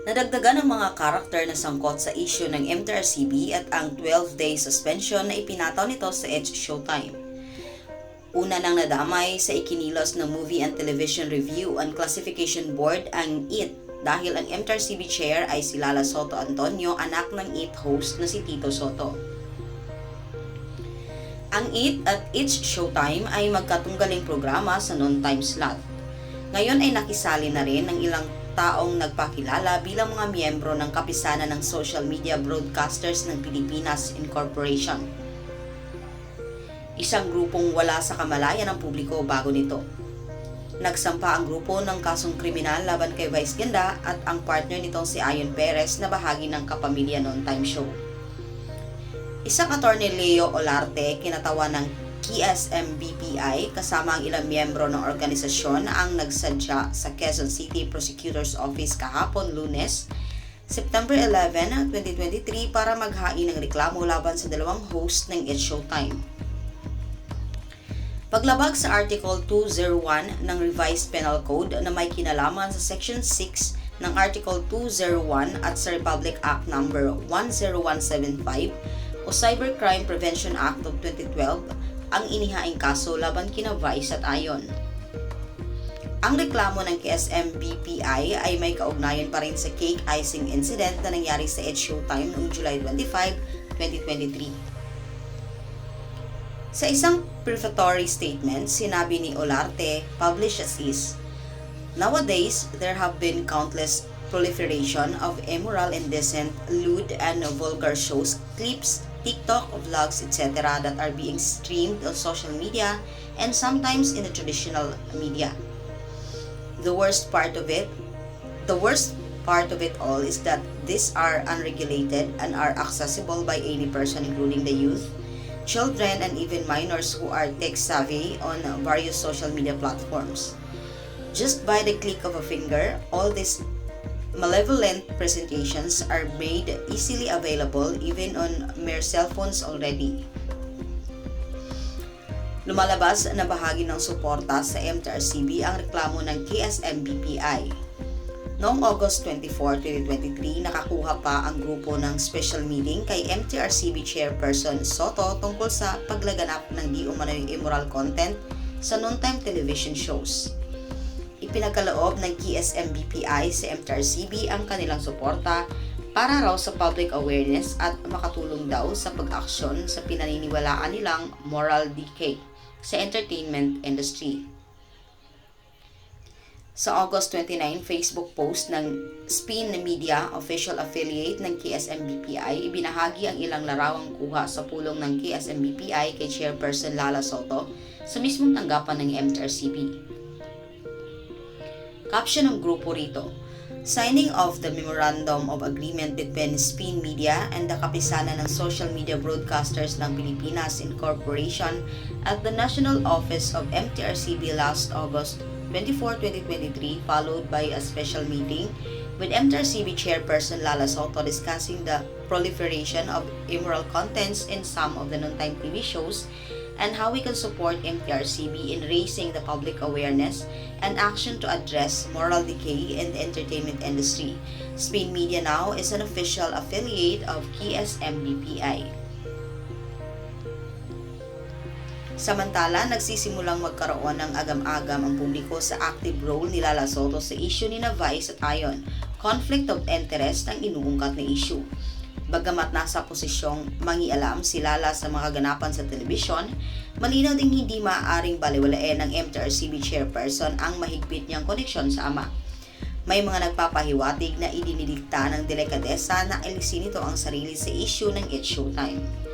Nadagdagan ang mga karakter na sangkot sa issue ng MTRCB at ang 12-day suspension na ipinataw nito sa It's Showtime. Una nang nadamay sa ikinilos ng Movie and Television Review and Classification Board ang IT dahil ang MTRCB chair ay si Lala Soto Antonio, anak ng IT host na si Tito Soto. Ang IT at It's Showtime ay magkatunggaling programa sa noon-time slot. Ngayon ay nakisali na rin ng ilang taong nagpakilala bilang mga miyembro ng kapisanan ng Social Media Broadcasters ng Pilipinas Incorporation. Isang grupong wala sa kamalayan ng publiko bago nito. Nagsampa ang grupo ng kasong kriminal laban kay Vice Ganda at ang partner nitong si Ayon Perez na bahagi ng Kapamilya Noon Time Show. Isang attorney Leo Olarte, kinatawa ng KSM-BPI kasama ang ilang miyembro ng organisasyon ang nagsadya sa Quezon City Prosecutor's Office kahapon Lunes, September 11, 2023 para maghain ng reklamo laban sa dalawang host ng It's Showtime. Paglabag sa Article 201 ng Revised Penal Code na may kinalaman sa Section 6 ng Article 201 at sa Republic Act No. 10175 o Cybercrime Prevention Act of 2012 ang inihaing kaso laban kina Vice at Ayon. Ang reklamo ng KSM-BPI ay may kaugnayan pa rin sa cake icing incident na nangyari sa It's Showtime noong July 25, 2023. Sa isang prefatory statement, sinabi ni Olarte, published as is, "Nowadays, there have been countless proliferation of immoral, indecent, lewd, and vulgar shows, clips, TikTok, vlogs, etc. that are being streamed on social media and sometimes in the traditional media. The worst part of it all is that these are unregulated and are accessible by any person, including the youth, children, and even minors who are tech-savvy on various social media platforms. Just by the click of a finger, all these malevolent presentations are made easily available even on mere cell phones already." Lumalabas na bahagi ng suporta sa MTRCB ang reklamo ng KSM-BPI. Noong August 24, 2023, nakakuha pa ang grupo ng special meeting kay MTRCB Chairperson Soto tungkol sa paglaganap ng di umano'y immoral content sa noontime television shows. Ipinagkaloob ng KSM-BPI sa MTRCB ang kanilang suporta para raw sa public awareness at makatulong daw sa pag-aksyon sa pinaniniwalaan nilang moral decay sa entertainment industry. Sa August 29, Facebook post ng Spin Media, official affiliate ng KSM-BPI, ibinahagi ang ilang larawang kuha sa pulong ng KSM-BPI kay Chairperson Lala Soto sa mismong tanggapan ng MTRCB. Caption ng grupo rito, "Signing of the Memorandum of Agreement between Spin Media and the Kapisanan ng Social Media Broadcasters ng Pilipinas Incorporation at the National Office of MTRCB last August 24, 2023, followed by a special meeting with MTRCB Chairperson Lala Soto discussing the proliferation of immoral contents in some of the noontime TV shows and how we can support MTRCB in raising the public awareness and action to address moral decay in the entertainment industry. Spin Media now is an official affiliate of KSM-BPI." Samantala, nagsisimulang magkaroon ng agam-agam ang publiko sa active role ni Lala Soto sa issue ni Vice at Ayon, conflict of interest ang inuungkat na issue. Bagamat nasa posisyong mangialam si Lala sa mga ganapan sa telebisyon, malinaw ding hindi maaaring baliwalain ng MTRCB Chairperson ang mahigpit niyang koneksyon sa ama. May mga nagpapahiwatig na idinidikta ng delikadesa na alisin ito ang sarili sa issue ng It's Showtime.